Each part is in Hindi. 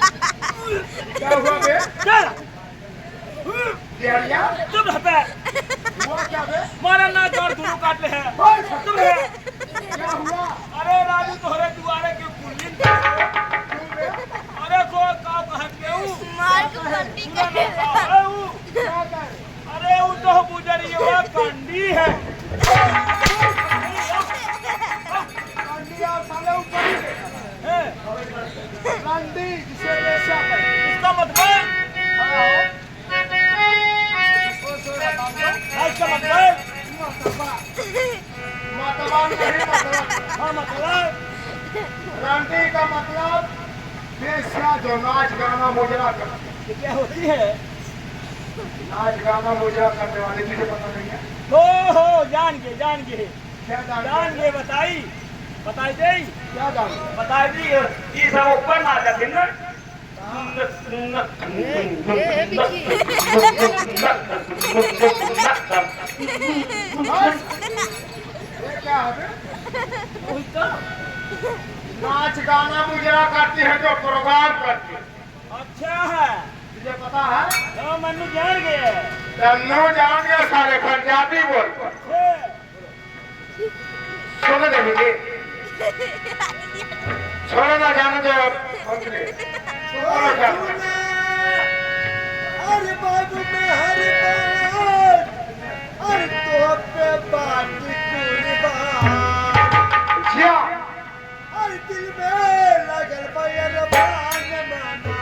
क्या हुआ बे? क्या तुम रहता हुआ क्या बे? मारा ना जोर दोनों काट ले है तुम है क्या हुआ? अरे राजू तोहरे दुआरे के कुलीन अरे को काव कह के मार के बंदी पूरा ना काव है ऊ क्या कर? अरे ऊ तो गुजरी हुआ कंडी है कंडी और साले ऊपर ही देखा हैं? कंडी जिसे रेशा कहते हैं। इसका मतलब खड़ा हो। ओ सोरा बाबू, इसका मतलब मतबा नहीं मतलब। हाँ मतलब कंडी का मतलब वेश्या जो नाच गाना मुजरा करती है। ये क्या होती है नाच गाना मुजरा करने वाले तुझे पता नहीं है? हो जान गए क्या जान गए बताई दे क्या जान बताई दी ये सब ऊपर ना जाते ना ये क्या है? नाच गाना मुजरा करती है जो प्रोग्राम करती है। अच्छा है तुझे पता है? तो मनु जान गए तन्नू जान गया सारे पंजाबी बोल सुन देंगे छोड़ो ना जाने दो अरे बाबू में हरे बात अरे तो पे बात जिया अरे दिल में लगल पैर बान माना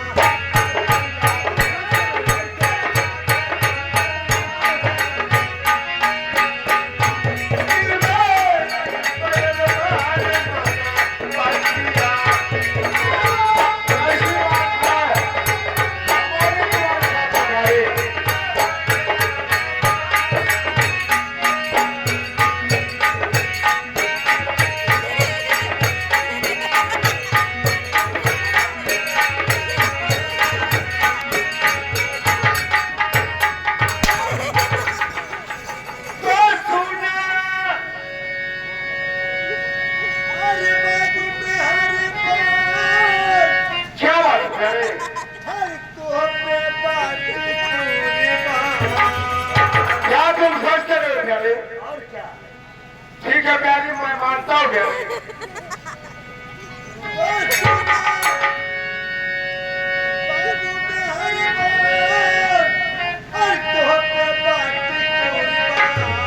ठीक है प्यारी मैं मानता हूँ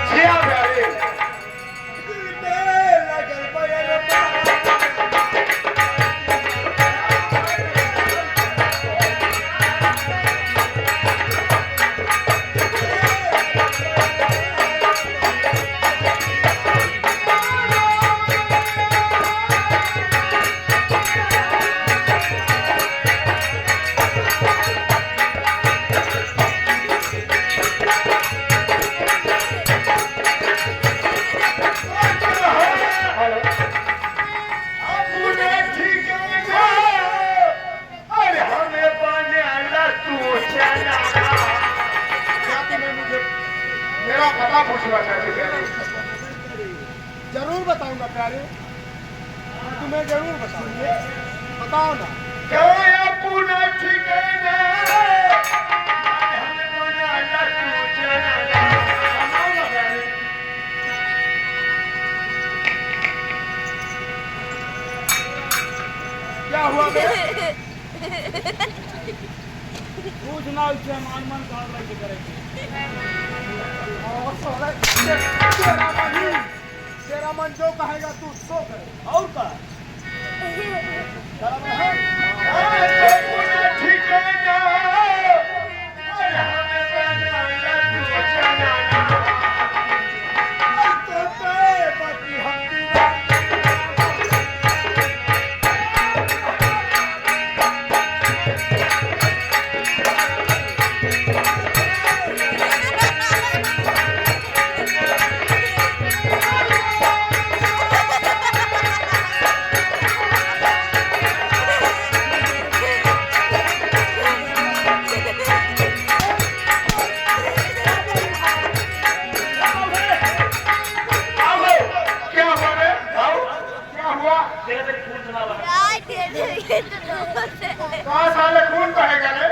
जिया प्यारी मेरा पता पूछना चाहते थे जरूर बताऊंगा प्यारे तुम्हें जरूर बताऊंगा बताओ ना क्यों या पूना ठिकाना हमें बोला ना तू चला बताओ ना प्यारे क्या हुआ बे? पूछना उससे मान कहाँ लगे करेंगे तेरा मन जो कहेगा तू सो करे और का ठिकाना हमें बोला ना तू चला बाकी हम कहाँ साले खून कहेगा रे?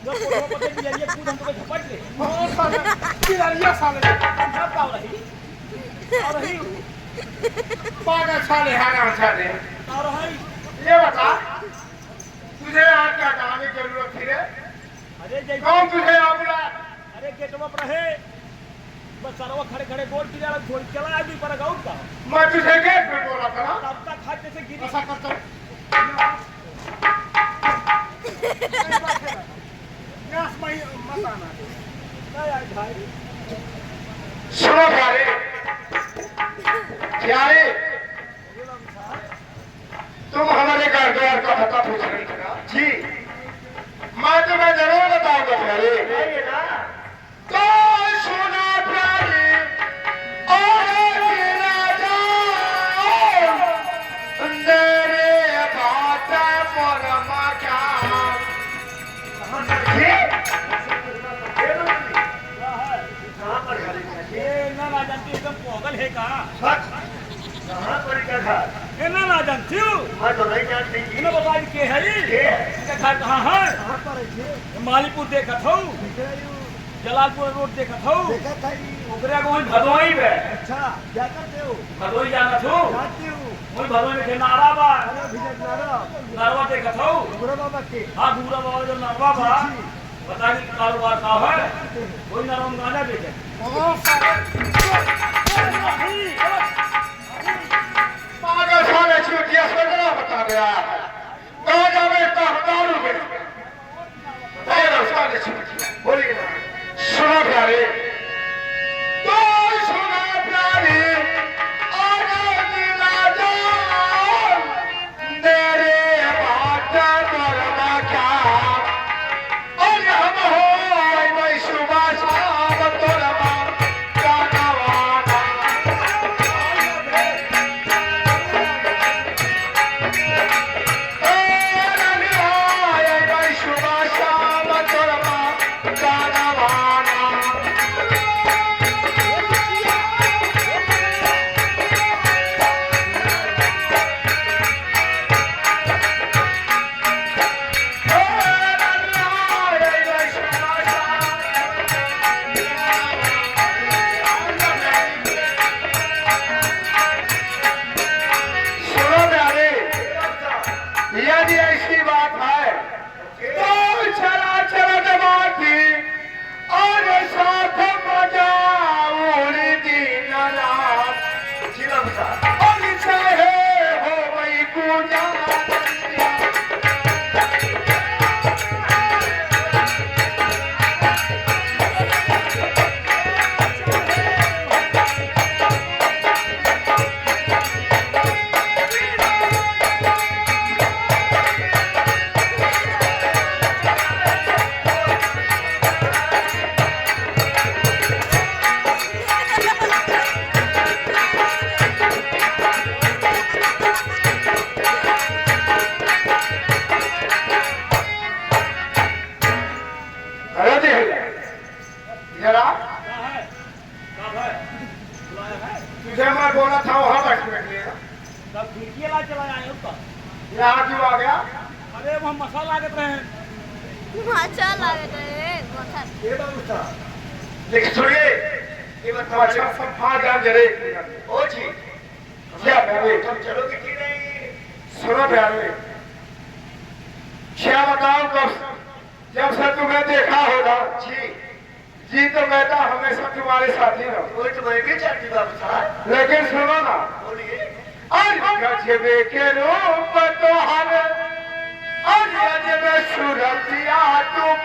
जो कोठो पते बिजरिया कूद हम तुम्हें झपट ले हाँ साले किराया साले सब का रही और रही पागल साले हराम साले। और रही ये बता, तुझे यहाँ क्या जाने की जरूरत थी रे? अरे जय कौन तुझे यहाँ बुला? अरे गेटवा पर रहे बस सरवा खड़े खड़े बोर्ड की जरा छोड़ चला आदमी पर गाउट का मैं तुझे गेट पे बोला था ना? तब तक खाते से गिरी ऐसा करता हूँ गैस में मत आना नहीं आई भाई सुनो प्यारे, प्यारे, तुम हमारे घर द्वार का पता पूछ रही थी ना? जी, मैं तुम्हें जरूर बताऊंगा प्यारे। तो सुनो प्यारे, और गिरा जाओ मेरे बात पर मचा। ये ना जानती एकदम पागल है का कहाँ पर क्या था? ये ना जानती हूँ मैं तो नहीं जानती। इन्हें बता दी के है ये इसका घर कहाँ है कहाँ पर है मालीपुर देखा था जलालपुर रोड देखा था देखा था ये। ओकरे को वही भदोई में अच्छा क्या करते हो भदोई जाना था जाती हूँ वही भदोई में थे नारा बा अरे भिजत नारा नरवा देखा था गुरु बाबा के हाँ दूरा बाबा जो नरवा बा बता दी कारोबार का है वही नरवा में गाना बेचे बहुत सारे पागल साले चूतिया सोचना बता गया। कहाँ जावे तो दारू में। पागल साले चूतिया। बोलिए ना। सुनो प्यारे, तो सुनो प्यारे, आगे गिरा जाओ मेरे बात पर मचा। और हम हो मैं सुबह शाम तोरा का नवाना। यदि ऐसी बात है तो चला चला दबाती और साथ मजा उड़ी दिन रात और चाहे हो वही पूजा। जरा क्या है कब है बुलाया है तुझे मैं बोला था वहां बैठिएगा। तब खिड़की ला चला आए ऊपर यहाँ क्यों आ गया? अरे वहाँ मसाला लागत रहे अच्छा लग रहा है बहुत ये बात था। लेकिन सुनिए, ये बात अच्छा सब फाड़ जान जरे। ओ जी, क्या प्यारे, तुम चलोगे कि नहीं? सुनो प्यारे, क्या बताऊं कब जब से तुम्हें देखा होगा जी तो कहता हमेशा तुम्हारे साथी रहो। तो मैं भी चाहती बाबू साहब। लेकिन सुनो ना, बोलिए। आज गजबे के रूप तो हमें, आज गजबे सूरतिया तुम